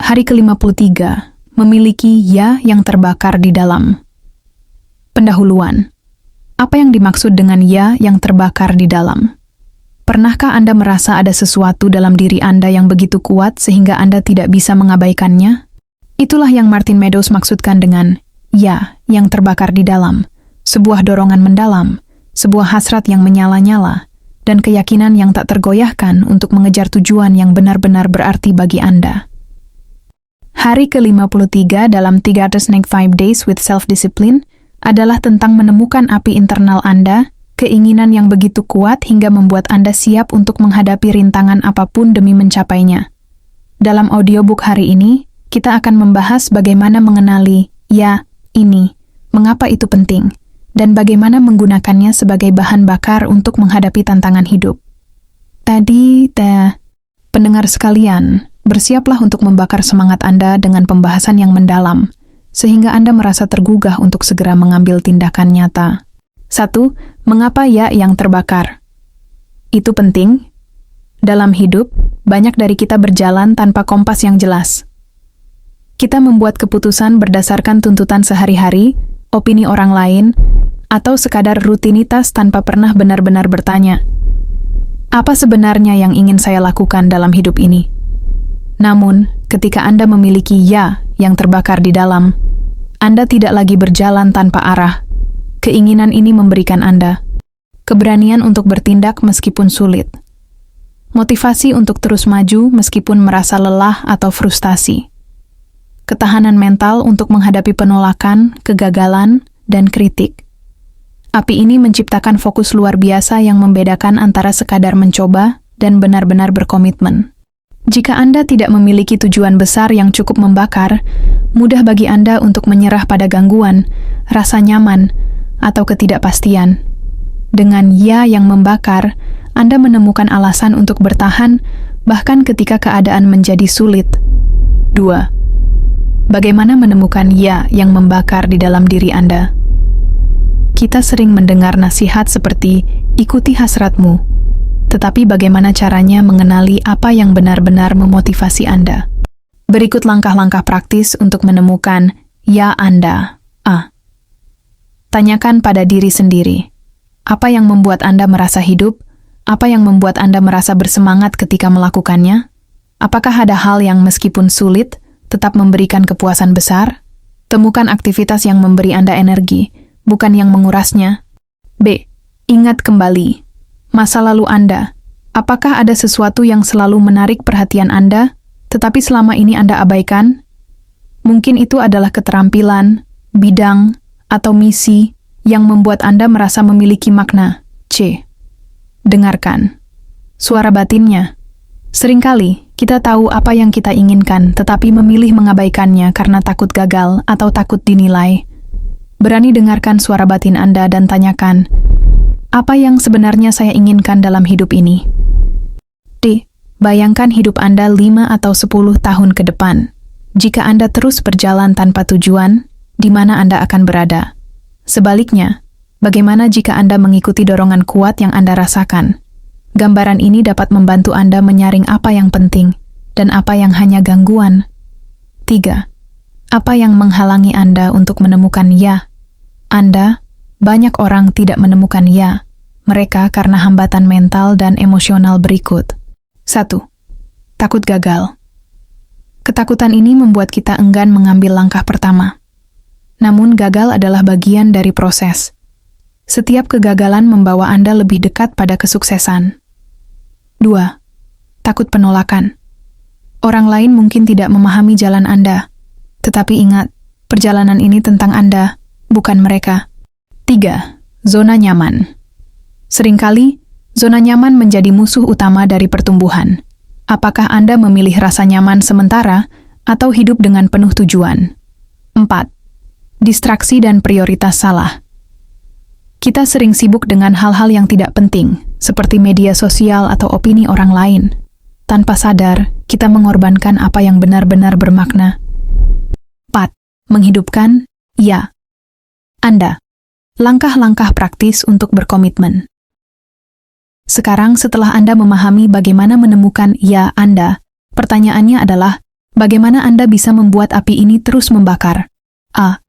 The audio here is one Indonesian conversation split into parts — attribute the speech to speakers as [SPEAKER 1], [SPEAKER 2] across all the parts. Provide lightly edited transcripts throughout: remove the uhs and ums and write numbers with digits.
[SPEAKER 1] Hari ke-53, memiliki ya yang terbakar di dalam. Pendahuluan. Apa yang dimaksud dengan ya yang terbakar di dalam? Pernahkah Anda merasa ada sesuatu dalam diri Anda yang begitu kuat sehingga Anda tidak bisa mengabaikannya? Itulah yang Martin Meadows maksudkan dengan ya yang terbakar di dalam, sebuah dorongan mendalam, sebuah hasrat yang menyala-nyala, dan keyakinan yang tak tergoyahkan untuk mengejar tujuan yang benar-benar berarti bagi Anda. Hari ke-53 dalam 365 Days with Self-Discipline adalah tentang menemukan api internal Anda, keinginan yang begitu kuat hingga membuat Anda siap untuk menghadapi rintangan apapun demi mencapainya. Dalam audiobook hari ini, kita akan membahas bagaimana mengenali ya ini, mengapa itu penting, dan bagaimana menggunakannya sebagai bahan bakar untuk menghadapi tantangan hidup. Pendengar sekalian, bersiaplah untuk membakar semangat Anda dengan pembahasan yang mendalam, sehingga Anda merasa tergugah untuk segera mengambil tindakan nyata. 1. Mengapa ya yang terbakar? Itu penting. Dalam hidup, banyak dari kita berjalan tanpa kompas yang jelas. Kita membuat keputusan berdasarkan tuntutan sehari-hari, opini orang lain, atau sekadar rutinitas tanpa pernah benar-benar bertanya, apa sebenarnya yang ingin saya lakukan dalam hidup ini? Namun, ketika Anda memiliki ya yang terbakar di dalam, Anda tidak lagi berjalan tanpa arah. Keinginan ini memberikan Anda keberanian untuk bertindak meskipun sulit, motivasi untuk terus maju meskipun merasa lelah atau frustasi, ketahanan mental untuk menghadapi penolakan, kegagalan, dan kritik. Api ini menciptakan fokus luar biasa yang membedakan antara sekadar mencoba dan benar-benar berkomitmen. Jika Anda tidak memiliki tujuan besar yang cukup membakar, mudah bagi Anda untuk menyerah pada gangguan, rasa nyaman, atau ketidakpastian. Dengan ya yang membakar, Anda menemukan alasan untuk bertahan, bahkan ketika keadaan menjadi sulit. 2. Bagaimana menemukan ya yang membakar di dalam diri Anda? Kita sering mendengar nasihat seperti, ikuti hasratmu. Tetapi bagaimana caranya mengenali apa yang benar-benar memotivasi Anda? Berikut langkah-langkah praktis untuk menemukan ya Anda. A. Tanyakan pada diri sendiri. Apa yang membuat Anda merasa hidup? Apa yang membuat Anda merasa bersemangat ketika melakukannya? Apakah ada hal yang meskipun sulit, tetap memberikan kepuasan besar? Temukan aktivitas yang memberi Anda energi, bukan yang mengurasnya. B. Ingat kembali masa lalu Anda. Apakah ada sesuatu yang selalu menarik perhatian Anda, tetapi selama ini Anda abaikan? Mungkin itu adalah keterampilan, bidang, atau misi yang membuat Anda merasa memiliki makna. C. Dengarkan suara batinnya. Seringkali kita tahu apa yang kita inginkan, tetapi memilih mengabaikannya karena takut gagal atau takut dinilai. Berani dengarkan suara batin Anda dan tanyakan, apa yang sebenarnya saya inginkan dalam hidup ini? D. Bayangkan hidup Anda 5 atau 10 tahun ke depan. Jika Anda terus berjalan tanpa tujuan, di mana Anda akan berada? Sebaliknya, bagaimana jika Anda mengikuti dorongan kuat yang Anda rasakan? Gambaran ini dapat membantu Anda menyaring apa yang penting dan apa yang hanya gangguan. 3. Apa yang menghalangi Anda untuk menemukan ya? Banyak orang tidak menemukan ya mereka karena hambatan mental dan emosional berikut. 1. Takut gagal. Ketakutan ini membuat kita enggan mengambil langkah pertama. Namun gagal adalah bagian dari proses. Setiap kegagalan membawa Anda lebih dekat pada kesuksesan. 2. Takut penolakan. Orang lain mungkin tidak memahami jalan Anda, tetapi ingat, perjalanan ini tentang Anda, bukan mereka. 3. Zona nyaman. Seringkali, zona nyaman menjadi musuh utama dari pertumbuhan. Apakah Anda memilih rasa nyaman sementara atau hidup dengan penuh tujuan? 4. Distraksi dan prioritas salah. Kita sering sibuk dengan hal-hal yang tidak penting, seperti media sosial atau opini orang lain. Tanpa sadar, kita mengorbankan apa yang benar-benar bermakna. 4. Menghidupkan ya Anda. Langkah-langkah praktis untuk berkomitmen. Sekarang setelah Anda memahami bagaimana menemukan ya Anda, pertanyaannya adalah, Bagaimana Anda bisa membuat api ini terus membakar? A.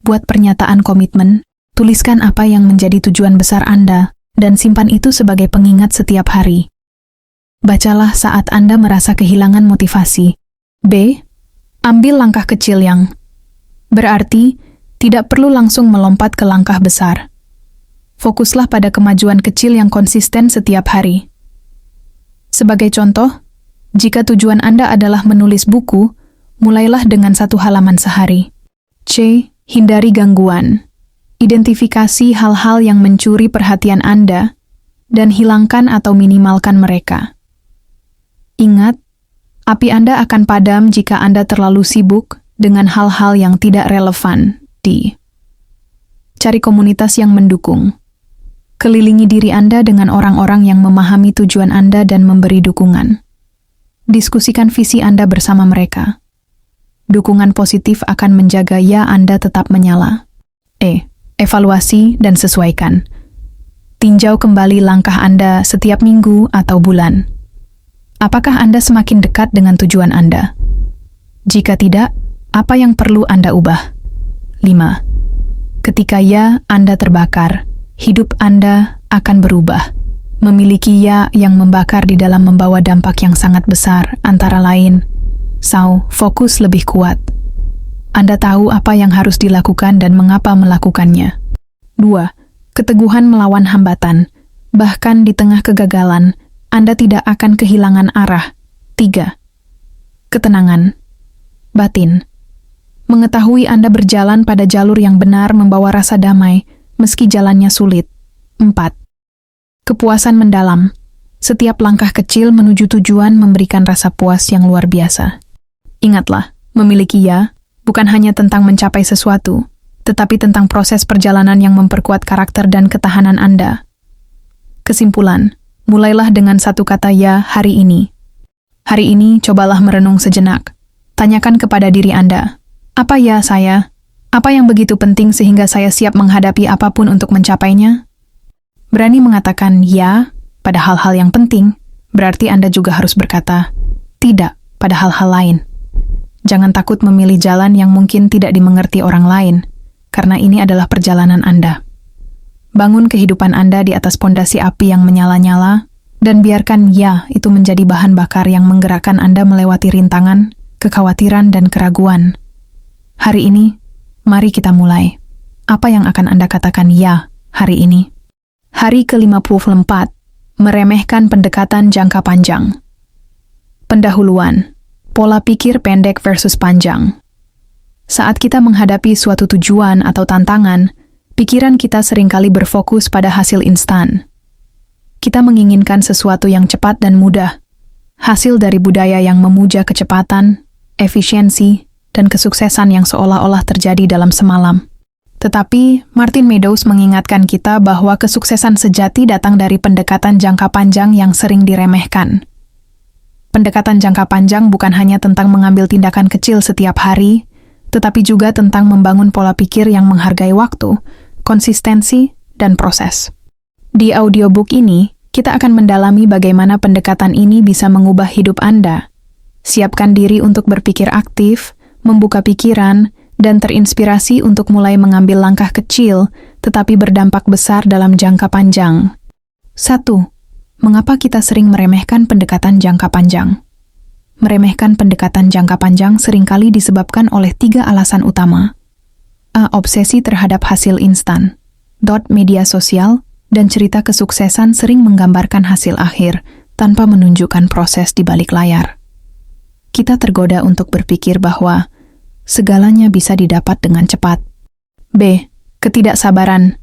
[SPEAKER 1] Buat pernyataan komitmen, tuliskan apa yang menjadi tujuan besar Anda, dan simpan itu sebagai pengingat setiap hari. Bacalah saat Anda merasa kehilangan motivasi. B. Ambil langkah kecil yang berarti tidak perlu langsung melompat ke langkah besar. Fokuslah pada kemajuan kecil yang konsisten setiap hari. Sebagai contoh, jika tujuan Anda adalah menulis buku, mulailah dengan 1 halaman sehari. C. Hindari gangguan. Identifikasi hal-hal yang mencuri perhatian Anda dan hilangkan atau minimalkan mereka. Ingat, api Anda akan padam jika Anda terlalu sibuk dengan hal-hal yang tidak relevan. D. Cari komunitas yang mendukung. Kelilingi diri Anda dengan orang-orang yang memahami tujuan Anda dan memberi dukungan. Diskusikan visi Anda bersama mereka. Dukungan positif akan menjaga Anda tetap menyala. E. Evaluasi dan sesuaikan. Tinjau kembali langkah Anda setiap minggu atau bulan. Apakah Anda semakin dekat dengan tujuan Anda? Jika tidak, apa yang perlu Anda ubah? 5. Ketika Anda terbakar, hidup Anda akan berubah. Memiliki yang membakar di dalam membawa dampak yang sangat besar, antara lain, fokus lebih kuat. Anda tahu apa yang harus dilakukan dan mengapa melakukannya. 2. Keteguhan melawan hambatan. Bahkan di tengah kegagalan, Anda tidak akan kehilangan arah. 3. Ketenangan batin. Mengetahui Anda berjalan pada jalur yang benar membawa rasa damai, meski jalannya sulit. 4. Kepuasan mendalam. Setiap langkah kecil menuju tujuan memberikan rasa puas yang luar biasa. Ingatlah, memiliki bukan hanya tentang mencapai sesuatu, tetapi tentang proses perjalanan yang memperkuat karakter dan ketahanan Anda. Kesimpulan, mulailah dengan 1 kata hari ini. Hari ini, cobalah merenung sejenak. Tanyakan kepada diri Anda, apa saya? Apa yang begitu penting sehingga saya siap menghadapi apapun untuk mencapainya? Berani mengatakan pada hal-hal yang penting, berarti Anda juga harus berkata tidak pada hal-hal lain. Jangan takut memilih jalan yang mungkin tidak dimengerti orang lain, karena ini adalah perjalanan Anda. Bangun kehidupan Anda di atas pondasi api yang menyala-nyala, dan biarkan itu menjadi bahan bakar yang menggerakkan Anda melewati rintangan, kekhawatiran, dan keraguan. Hari ini, mari kita mulai. Apa yang akan Anda katakan hari ini? Hari ke-54, meremehkan pendekatan jangka panjang. Pendahuluan, pola pikir pendek versus panjang. Saat kita menghadapi suatu tujuan atau tantangan, pikiran kita seringkali berfokus pada hasil instan. Kita menginginkan sesuatu yang cepat dan mudah, hasil dari budaya yang memuja kecepatan, efisiensi, dan kesuksesan yang seolah-olah terjadi dalam semalam. Tetapi, Martin Meadows mengingatkan kita bahwa kesuksesan sejati datang dari pendekatan jangka panjang yang sering diremehkan. Pendekatan jangka panjang bukan hanya tentang mengambil tindakan kecil setiap hari, tetapi juga tentang membangun pola pikir yang menghargai waktu, konsistensi, dan proses. Di audiobook ini, kita akan mendalami bagaimana pendekatan ini bisa mengubah hidup Anda. Siapkan diri untuk berpikir aktif, membuka pikiran, dan terinspirasi untuk mulai mengambil langkah kecil, tetapi berdampak besar dalam jangka panjang. 1. Mengapa kita sering meremehkan pendekatan jangka panjang? Meremehkan pendekatan jangka panjang seringkali disebabkan oleh 3 alasan utama. A. Obsesi terhadap hasil instan. Media sosial dan cerita kesuksesan sering menggambarkan hasil akhir tanpa menunjukkan proses di balik layar. Kita tergoda untuk berpikir bahwa segalanya bisa didapat dengan cepat. B. Ketidaksabaran.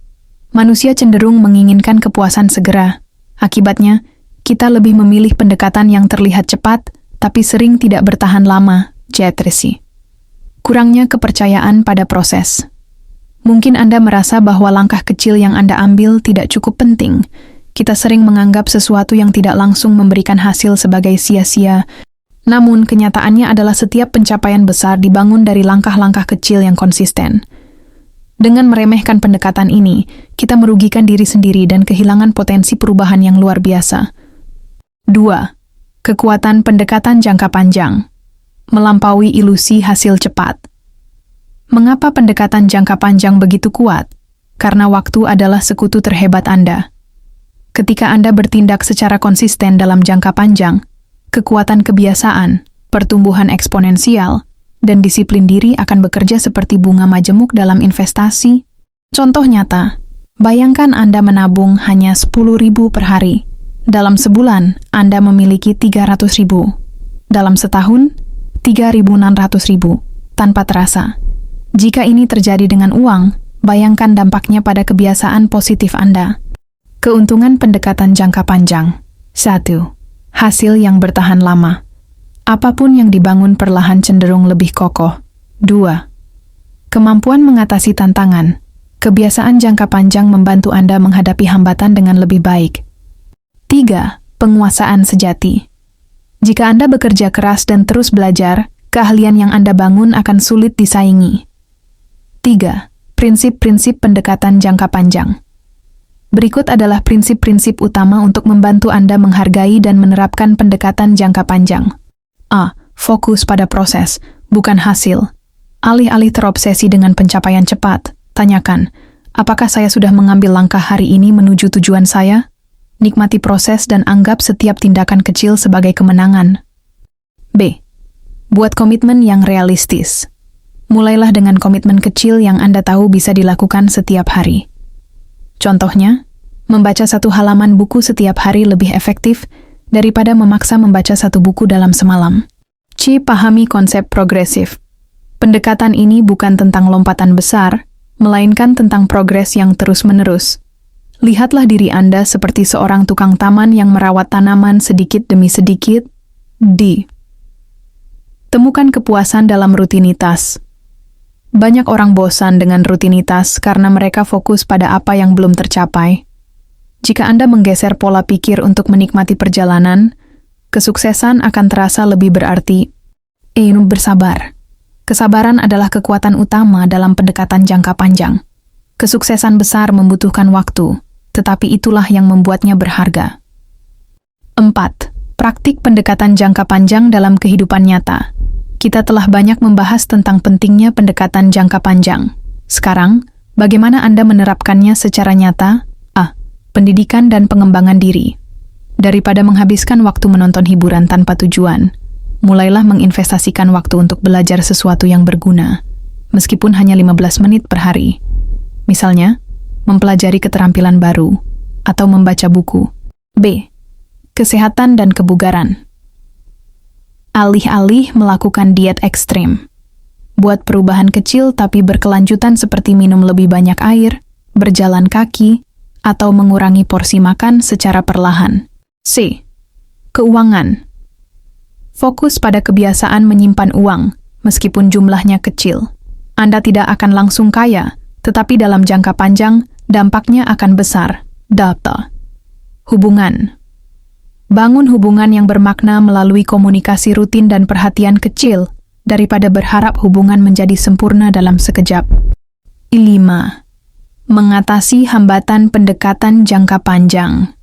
[SPEAKER 1] Manusia cenderung menginginkan kepuasan segera. Akibatnya, kita lebih memilih pendekatan yang terlihat cepat, tapi sering tidak bertahan lama. Tracy. Kurangnya kepercayaan pada proses. Mungkin Anda merasa bahwa langkah kecil yang Anda ambil tidak cukup penting. Kita sering menganggap sesuatu yang tidak langsung memberikan hasil sebagai sia-sia. Namun, kenyataannya adalah setiap pencapaian besar dibangun dari langkah-langkah kecil yang konsisten. Dengan meremehkan pendekatan ini, kita merugikan diri sendiri dan kehilangan potensi perubahan yang luar biasa. 2. Kekuatan pendekatan jangka panjang. melampaui ilusi hasil cepat. Mengapa pendekatan jangka panjang begitu kuat? Karena waktu adalah sekutu terhebat Anda. Ketika Anda bertindak secara konsisten dalam jangka panjang, kekuatan kebiasaan, pertumbuhan eksponensial, dan disiplin diri akan bekerja seperti bunga majemuk dalam investasi. Contoh nyata, bayangkan Anda menabung hanya 10.000 per hari. Dalam sebulan, Anda memiliki 300.000. Dalam setahun, 3.600.000, tanpa terasa. Jika ini terjadi dengan uang, bayangkan dampaknya pada kebiasaan positif Anda. Keuntungan pendekatan jangka panjang. 1. Hasil yang bertahan lama. Apapun yang dibangun perlahan cenderung lebih kokoh. 2. Kemampuan mengatasi tantangan. Kebiasaan jangka panjang membantu Anda menghadapi hambatan dengan lebih baik. 3. Penguasaan sejati. Jika Anda bekerja keras dan terus belajar, keahlian yang Anda bangun akan sulit disaingi. 3. Prinsip-prinsip pendekatan jangka panjang. Berikut adalah prinsip-prinsip utama untuk membantu Anda menghargai dan menerapkan pendekatan jangka panjang. A. Fokus pada proses, bukan hasil. Alih-alih terobsesi dengan pencapaian cepat, tanyakan, apakah saya sudah mengambil langkah hari ini menuju tujuan saya? Nikmati proses dan anggap setiap tindakan kecil sebagai kemenangan. B. Buat komitmen yang realistis. Mulailah dengan komitmen kecil yang Anda tahu bisa dilakukan setiap hari. Contohnya, membaca 1 halaman buku setiap hari lebih efektif daripada memaksa membaca 1 buku dalam semalam. C. Pahami konsep progresif. Pendekatan ini bukan tentang lompatan besar, melainkan tentang progres yang terus-menerus. Lihatlah diri Anda seperti seorang tukang taman yang merawat tanaman sedikit demi sedikit. D. Temukan kepuasan dalam rutinitas. Banyak orang bosan dengan rutinitas karena mereka fokus pada apa yang belum tercapai. Jika Anda menggeser pola pikir untuk menikmati perjalanan, kesuksesan akan terasa lebih berarti. Bersabar. Kesabaran adalah kekuatan utama dalam pendekatan jangka panjang. Kesuksesan besar membutuhkan waktu, tetapi itulah yang membuatnya berharga. 4. Praktik pendekatan jangka panjang dalam kehidupan nyata. Kita telah banyak membahas tentang pentingnya pendekatan jangka panjang. Sekarang, bagaimana Anda menerapkannya secara nyata? A. Pendidikan dan pengembangan diri. Daripada menghabiskan waktu menonton hiburan tanpa tujuan, mulailah menginvestasikan waktu untuk belajar sesuatu yang berguna, meskipun hanya 15 menit per hari. Misalnya, mempelajari keterampilan baru, atau membaca buku. B. Kesehatan dan kebugaran. Alih-alih melakukan diet ekstrim. Buat perubahan kecil tapi berkelanjutan seperti minum lebih banyak air, berjalan kaki, atau mengurangi porsi makan secara perlahan. C. Keuangan. Fokus pada kebiasaan menyimpan uang, meskipun jumlahnya kecil. Anda tidak akan langsung kaya, tetapi dalam jangka panjang, dampaknya akan besar. Data. Hubungan. Bangun hubungan yang bermakna melalui komunikasi rutin dan perhatian kecil, daripada berharap hubungan menjadi sempurna dalam sekejap. 5. Mengatasi hambatan pendekatan jangka panjang.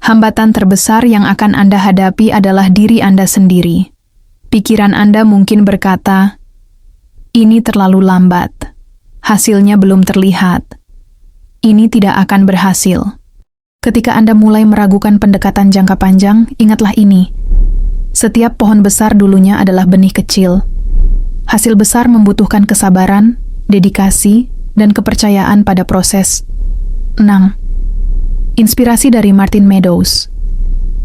[SPEAKER 1] Hambatan terbesar yang akan Anda hadapi adalah diri Anda sendiri. Pikiran Anda mungkin berkata, "Ini terlalu lambat. Hasilnya belum terlihat. Ini tidak akan berhasil." Ketika Anda mulai meragukan pendekatan jangka panjang, ingatlah ini. Setiap pohon besar dulunya adalah benih kecil. Hasil besar membutuhkan kesabaran, dedikasi, dan kepercayaan pada proses. 6. Inspirasi dari Martin Meadows.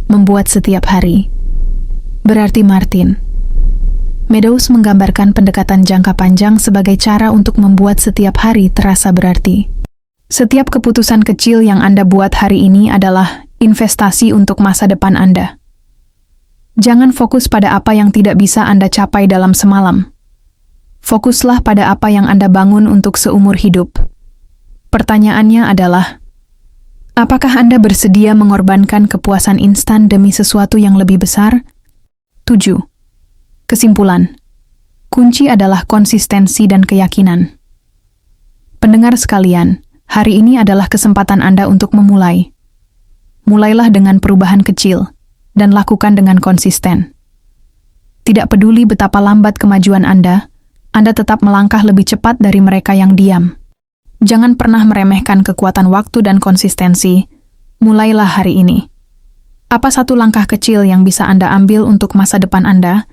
[SPEAKER 1] Membuat setiap hari. Berarti Martin. Meadows menggambarkan pendekatan jangka panjang sebagai cara untuk membuat setiap hari terasa berarti. Setiap keputusan kecil yang Anda buat hari ini adalah investasi untuk masa depan Anda. Jangan fokus pada apa yang tidak bisa Anda capai dalam semalam. Fokuslah pada apa yang Anda bangun untuk seumur hidup. Pertanyaannya adalah, apakah Anda bersedia mengorbankan kepuasan instan demi sesuatu yang lebih besar? 7. Kesimpulan. Kunci adalah konsistensi dan keyakinan. Pendengar sekalian, hari ini adalah kesempatan Anda untuk memulai. Mulailah dengan perubahan kecil, dan lakukan dengan konsisten. Tidak peduli betapa lambat kemajuan Anda tetap melangkah lebih cepat dari mereka yang diam. Jangan pernah meremehkan kekuatan waktu dan konsistensi. Mulailah hari ini. Apa satu langkah kecil yang bisa Anda ambil untuk masa depan Anda